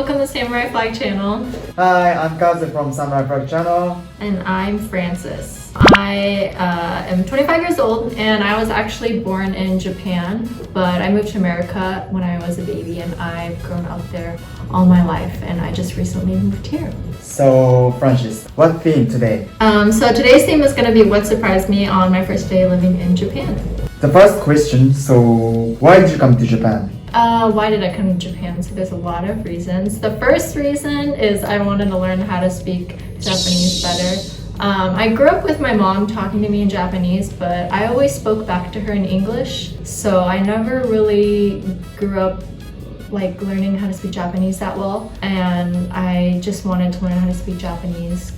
welcome to Samurai Flag channel. Hi, I'm Kazu from Samurai Flag channel. And I'm Francis. I am 25 years old and I was actually born in Japan, but I moved to America when I was a baby and I've grown up there all my life and I just recently moved here. So, Francis, what theme today? So today's theme is going to be what surprised me on my first day living in Japan. The first question, so why did you come to Japan? Why did I come to Japan? So there's a lot of reasons. The first reason is I wanted to learn how to speak Japanese better. I grew up with my mom talking to me in Japanese, but I always spoke back to her in English. So I never really grew up like learning how to speak Japanese that well. And I just wanted to learn how to speak Japanese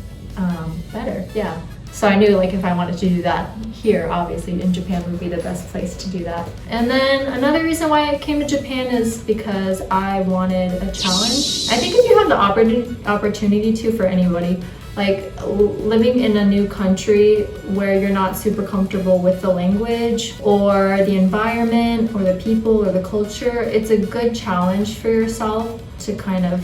better, yeah. So I knew like if I wanted to do that here, obviously in Japan would be the best place to do that. And then another reason why I came to Japan is because I wanted a challenge. I think if you have the opportunity to, for anybody, like living in a new country where you're not super comfortable with the language or the environment or the people or the culture, it's a good challenge for yourself to kind of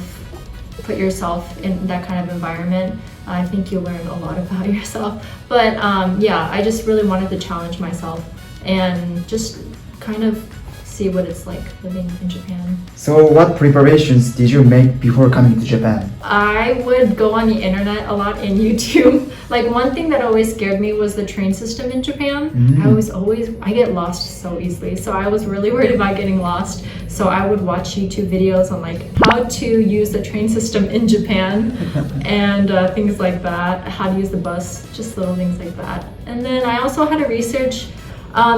put yourself in that kind of environment. I think you'll learn a lot about yourself. But yeah, I just really wanted to challenge myself and just kind of see what it's like living in Japan. So what preparations did you make before coming to Japan? I would go on the internet a lot in YouTube. Like one thing that always scared me was the train system in Japan. I get lost so easily. So I was really worried about getting lost. So I would watch YouTube videos on like how to use the train system in Japan and things like that, how to use the bus, just little things like that. And then I also had to research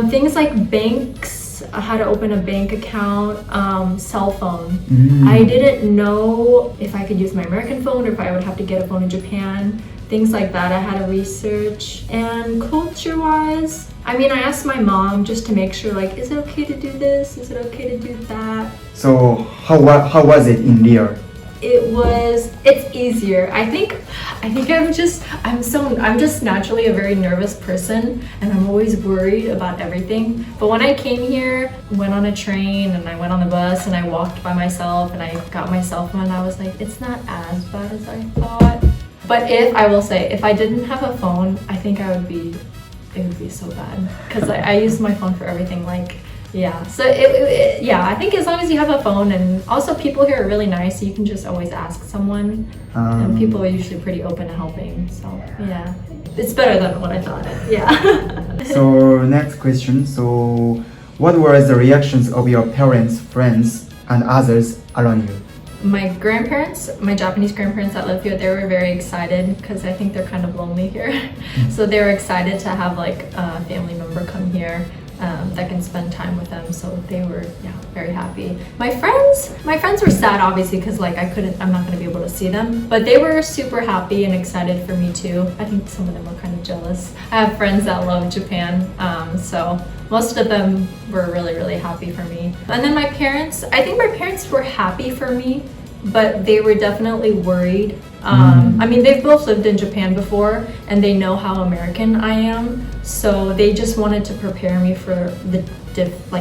things like banks, how to open a bank account, cell phone. I didn't know if I could use my American phone or if I would have to get a phone in Japan. Things like that I had to research. And culture-wise, I mean, I asked my mom just to make sure, like, is it okay to do this? Is it okay to do that? So how was it in real? It's easier. I think I'm just naturally a very nervous person and I'm always worried about everything. But when I came here, went on a train and I went on the bus and I walked by myself and I got my cell phone, I was like, it's not as bad as I thought. But if I didn't have a phone, I think it would be so bad because I use my phone for everything. Like, yeah, so I think as long as you have a phone, and also people here are really nice, so you can just always ask someone, and people are usually pretty open to helping. So yeah, it's better than what I thought. Yeah. So next question. So what were the reactions of your parents, friends, and others around you? My grandparents, my Japanese grandparents that live here, they were very excited because I think they're kind of lonely here. So they were excited to have like a family member come here that can spend time with them. So they were very happy. My friends were sad obviously because like I'm not gonna be able to see them, but they were super happy and excited for me too. I think some of them were kind of jealous. I have friends that love Japan, so most of them were really, really happy for me. And then I think my parents were happy for me, but they were definitely worried. I mean, they've both lived in Japan before and they know how American I am. So they just wanted to prepare me for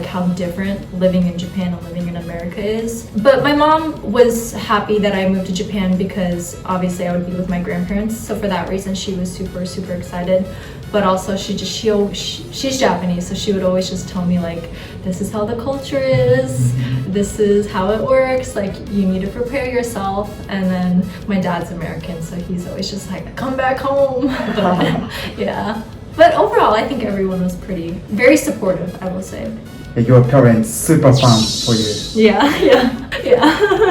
how different living in Japan and living in America is. But my mom was happy that I moved to Japan because obviously I would be with my grandparents. So for that reason, she was super, super excited. But also she's Japanese, so she would always just tell me like, this is how the culture is, this is how it works, like you need to prepare yourself. And then my dad's American, so he's always just like, come back home. But, yeah. But overall, I think everyone was very supportive, I will say. Your parents super fun for you. Yeah.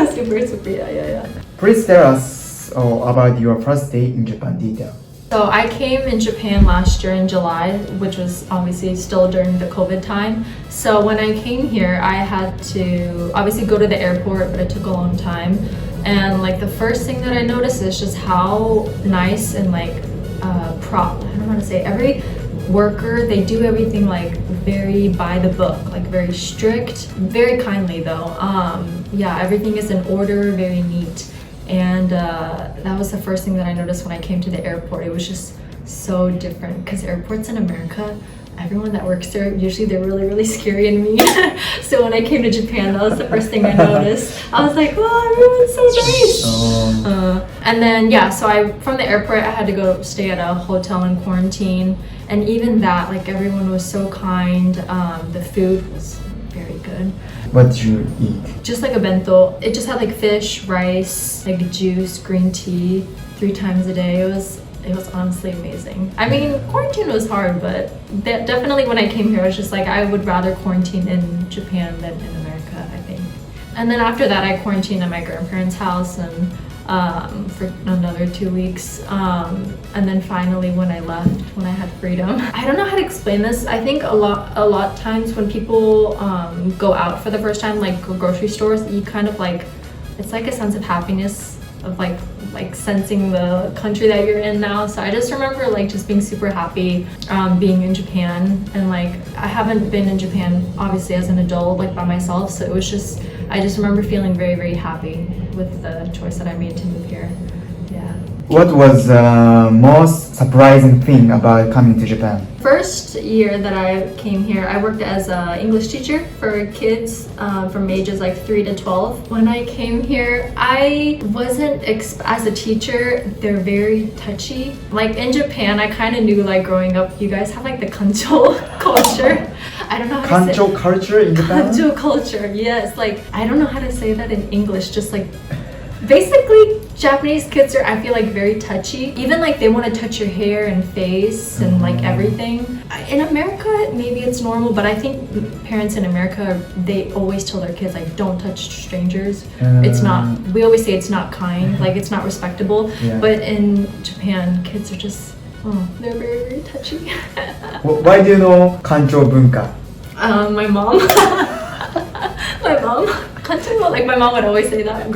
super, yeah. Please tell us about your first day in Japan detail. So I came in Japan last year in July, which was obviously still during the COVID time. So when I came here, I had to obviously go to the airport, but it took a long time. And like the first thing that I noticed is just how nice and like I don't know how to say, every worker, they do everything like very by the book, like very strict, very kindly though. Yeah, everything is in order, very neat. And that was the first thing that I noticed when I came to the airport. It was just so different because airports in America, everyone that works there, usually they're really, really scary and mean. So when I came to Japan, that was the first thing I noticed. I was like, wow, everyone's so nice. And then, yeah, so from the airport, I had to go stay at a hotel in quarantine. And even that, like, everyone was so kind. The food was very good. What did you eat? Just like a bento. It just had like fish, rice, like juice, green tea, 3 times a day. It was honestly amazing. I mean, quarantine was hard, but definitely when I came here, I was just like, I would rather quarantine in Japan than in America, I think. And then after that, I quarantined at my grandparents' house and for another 2 weeks. And then finally when I left, when I had freedom. I don't know how to explain this. I think a lot times when people go out for the first time, like grocery stores, you kind of like, it's like a sense of happiness of like sensing the country that you're in now. So I just remember like just being super happy being in Japan, and like I haven't been in Japan obviously as an adult like by myself, so it was just, I just remember feeling very, very happy with the choice that I made to move here. Yeah. What was the most surprising thing about coming to Japan? First year that I came here, I worked as an English teacher for kids from ages like 3 to 12. When I came here, I wasn't, as a teacher, they're very touchy. Like in Japan, I kind of knew like growing up, you guys have like the kancho culture. I don't know how to say Kancho culture in Japan? Kancho culture, yes. Like, I don't know how to say that in English, just like, basically, Japanese kids are, I feel like, very touchy. Even like they want to touch your hair and face and like everything. In America, maybe it's normal, but I think parents in America, they always tell their kids like, don't touch strangers. It's not, we always say it's not kind, like it's not respectable. Yeah. But in Japan, kids are just, they're very, very touchy. Why do you know Kancho bunka? My mom. My mom. Like my mom would always say that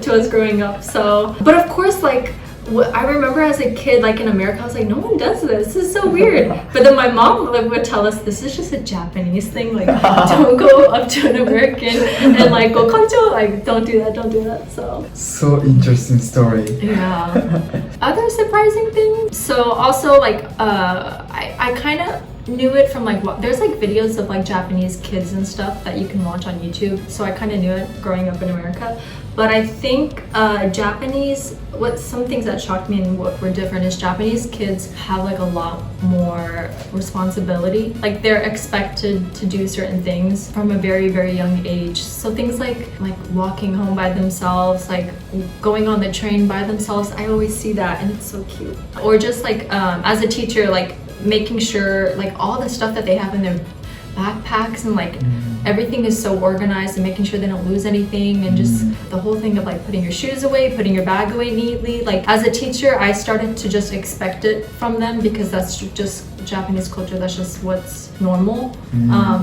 to us growing up. So, but of course, like I remember as a kid, like in America, I was like, no one does this. This is so weird. But then my mom would tell us this is just a Japanese thing. Like, don't go up to an American and like go kancho. Like, don't do that. Don't do that. So interesting story. Yeah. Other surprising things. So also like I kind of knew it from like there's like videos of like Japanese kids and stuff that you can watch on YouTube, so I kind of knew it growing up in America. But I think some things that shocked me and what were different is Japanese kids have like a lot more responsibility. Like they're expected to do certain things from a very, very young age. So things like walking home by themselves, like going on the train by themselves, I always see that and it's so cute. Or just like as a teacher, like making sure like all the stuff that they have in their backpacks and like everything is so organized and making sure they don't lose anything, and just the whole thing of like putting your shoes away, putting your bag away neatly. Like as a teacher, I started to just expect it from them because that's just Japanese culture, that's just what's normal.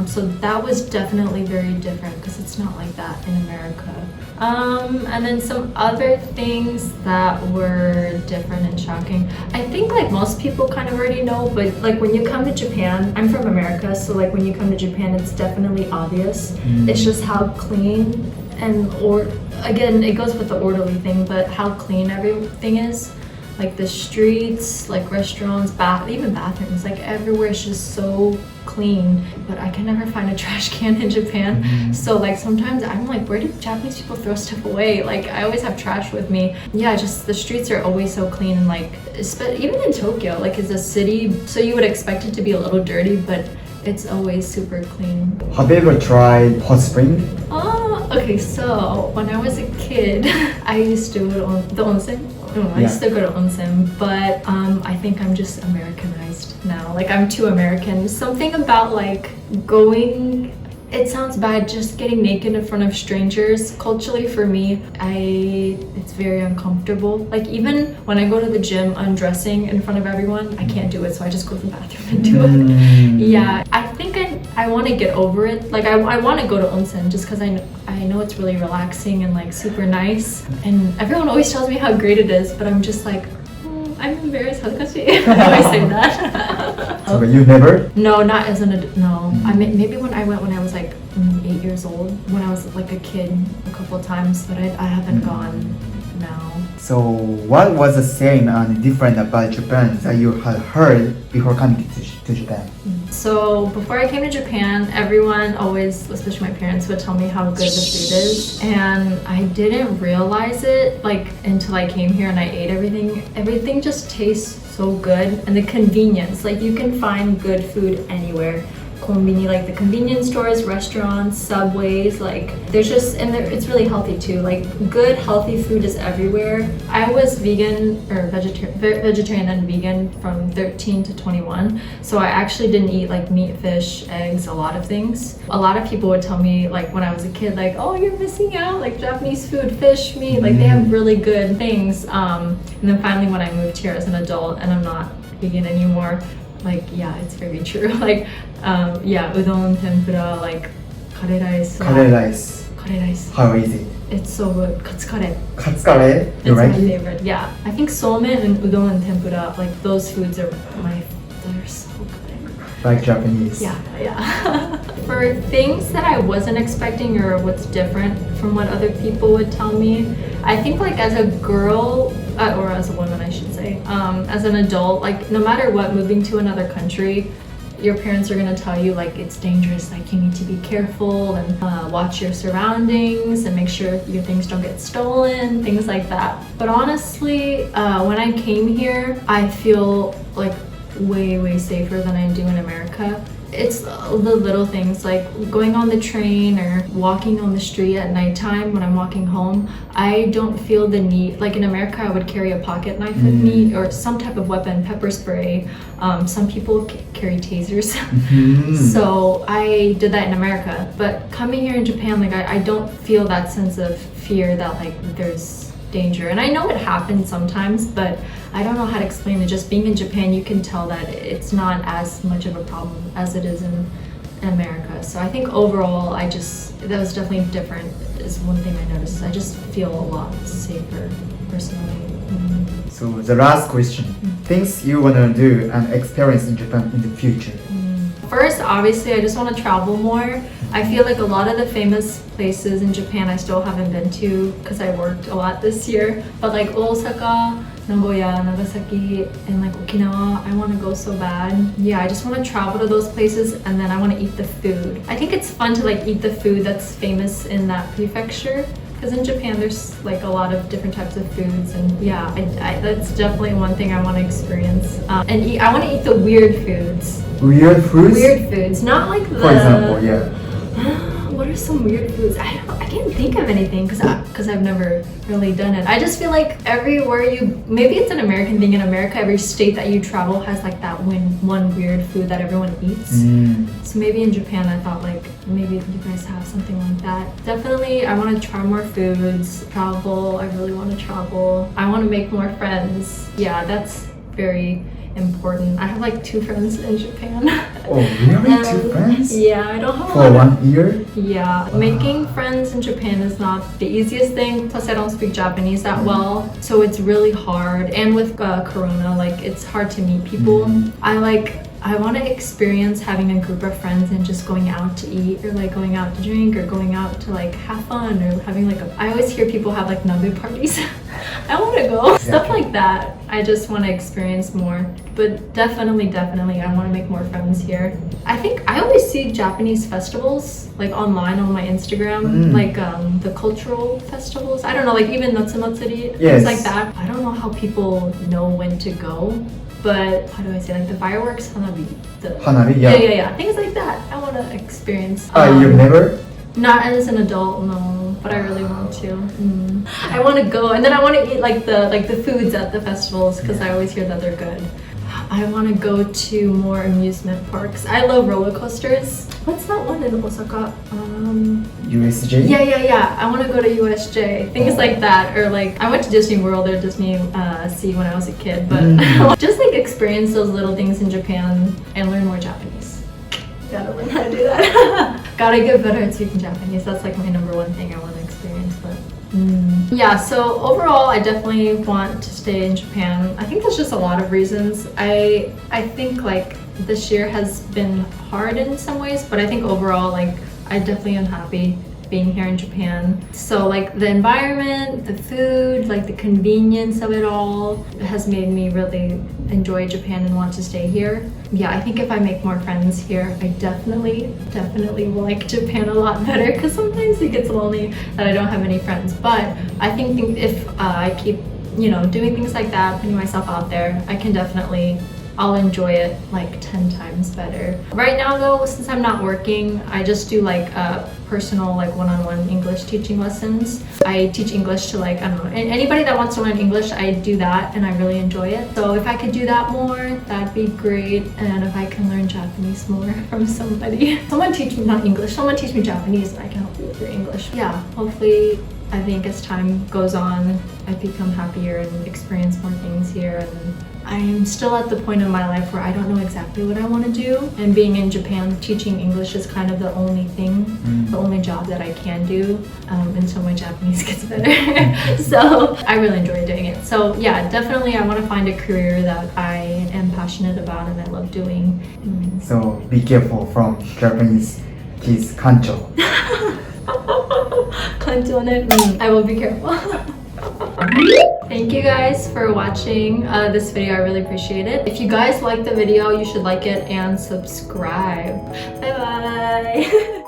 So that was definitely very different because it's not like that in America. And then some other things that were different and shocking, I think like most people kind of already know, but like when you come to Japan, I'm from America, so like when you come to Japan, it's definitely obvious. It's just how clean again, it goes with the orderly thing, but how clean everything is. Like the streets, like restaurants, even bathrooms, like everywhere is just so clean. But I can never find a trash can in Japan. So like sometimes I'm like, where do Japanese people throw stuff away? Like I always have trash with me. Yeah, just the streets are always so clean, and like even in Tokyo, like it's a city, so you would expect it to be a little dirty, but it's always super clean. Have you ever tried hot spring? Okay, so when I was a kid, I used to go to the onsen. I used to go to onsen, but I think I'm just Americanized now. Like I'm too American. Something about like going, it sounds bad, just getting naked in front of strangers. Culturally for me, it's very uncomfortable. Like even when I go to the gym undressing in front of everyone, I can't do it, so I just go to the bathroom and do it. Yeah, I think I want to get over it. Like I want to go to onsen just because I know it's really relaxing and like super nice. And everyone always tells me how great it is, but I'm just like, I'm embarrassed. Hazukashi. I always say that. So you never? No, not as an adult. No, I mean maybe when I went when I was like 8 years old, when I was like a kid, a couple of times, but I haven't gone now. So, what was the same and different about Japan that you had heard before coming to Japan? So before I came to Japan, everyone always, especially my parents, would tell me how good the food is, and I didn't realize it like until I came here and I ate everything. Everything just tastes so good, and the convenience, like you can find good food anywhere. Konbini, like the convenience stores, restaurants, subways, like there's just, and it's really healthy too, like good healthy food is everywhere. I was vegan or vegetarian and vegan from 13 to 21, so I actually didn't eat like meat, fish, eggs, a lot of things. A lot of people would tell me like when I was a kid, like, oh, you're missing out, like Japanese food, fish, meat, like they have really good things. And then finally when I moved here as an adult and I'm not vegan anymore, like yeah, it's very true. Like yeah, udon, tempura, like kare rice. Kare rice. Kare rice. How is it? It's so good. Katsu kare. Katsu kare? You It's like my it? favorite. Yeah, I think somen and udon and tempura, like those foods are they're so good. Like Japanese. Yeah, yeah. For things that I wasn't expecting or what's different from what other people would tell me, I think like as a girl, or as a woman I should say, as an adult, like no matter what, moving to another country, your parents are gonna tell you like it's dangerous, like you need to be careful and watch your surroundings and make sure your things don't get stolen, things like that. But honestly, when I came here, I feel like way safer than I do in America. It's the little things like going on the train or walking on the street at nighttime when I'm walking home. I don't feel the need, like in America I would carry a pocket knife with me or some type of weapon, pepper spray. Some people carry tasers. So I did that in America, but coming here in Japan, like I don't feel that sense of fear that like there's danger. And I know it happens sometimes, but I don't know how to explain it. Just being in Japan, you can tell that it's not as much of a problem as it is in America. So I think overall, that was definitely different is one thing I noticed. I just feel a lot safer personally. So the last question. Things you want to do and experience in Japan in the future? First, obviously, I just want to travel more. I feel like a lot of the famous places in Japan I still haven't been to because I worked a lot this year. But like Osaka, Nagoya, Nagasaki, and like Okinawa, I want to go so bad. Yeah, I just want to travel to those places and then I want to eat the food. I think it's fun to like eat the food that's famous in that prefecture. Because in Japan, there's like a lot of different types of foods, and yeah, that's definitely one thing I want to experience. And I want to eat the weird foods. Weird foods? Weird foods, not like the. For example, yeah. What are some weird foods? I can't think of anything because I've never really done it. I just feel like everywhere maybe it's an American thing. In America, every state that you travel has like that one weird food that everyone eats. So maybe in Japan, I thought like maybe you guys have something like that. Definitely, I want to try more foods, travel. I really want to travel. I want to make more friends. Yeah, that's very important. I have like 2 friends in Japan. Oh, really? 2 friends? Yeah, I don't have a For lot 1 year? Yeah, making friends in Japan is not the easiest thing. Plus, I don't speak Japanese that well, so it's really hard. And with Corona, like it's hard to meet people. I want to experience having a group of friends and just going out to eat or like going out to drink or going out to like have fun or having like I always hear people have like nabe parties. I want to go. Stuff like that. I just want to experience more. But definitely, I want to make more friends here. I think I always see Japanese festivals like online on my Instagram, like the cultural festivals. I don't know, like even Natsumatsuri, things like that. I don't know how people know when to go. But how do I say, like the fireworks, hanabi. Hanabi, yeah. Yeah, things like that. I want to experience. You've never? Not as an adult, no. But I really want to. I want to go, and then I want to eat like the foods at the festivals because I always hear that they're good. I want to go to more amusement parks. I love roller coasters. What's that one in Osaka? USJ? Yeah. I want to go to USJ. Things like that. Or like, I went to Disney World or Disney Sea when I was a kid. But just like experience those little things in Japan and learn more Japanese. Gotta learn how to do that. Gotta get better at speaking Japanese. That's like my number 1 thing I want to experience. But yeah, so overall, I definitely want to stay in Japan. I think there's just a lot of reasons. I think like this year has been hard in some ways, but I think overall, like I definitely am happy being here in Japan. So like the environment, the food, like the convenience of it all has made me really enjoy Japan and want to stay here. Yeah, I think if I make more friends here, I definitely will like Japan a lot better, because sometimes it gets lonely that I don't have any friends. But I think if I keep, doing things like that, putting myself out there, I'll enjoy it like 10 times better. Right now though, since I'm not working, I just do like personal like one-on-one English teaching lessons. I teach English to like, I don't know, anybody that wants to learn English, I do that and I really enjoy it. So if I could do that more, that'd be great. And if I can learn Japanese more from somebody. Someone teach me Japanese and I can help you with your English. Yeah, hopefully I think as time goes on, I become happier and experience more things here. And I'm still at the point in my life where I don't know exactly what I want to do. And being in Japan, teaching English is kind of the only thing, the only job that I can do until my Japanese gets better. So I really enjoy doing it. So yeah, definitely I want to find a career that I am passionate about and I love doing. So be careful from Japanese kids kancho. I will be careful. Thank you guys for watching this video. I really appreciate it. If you guys liked the video, you should like it and subscribe. Bye bye.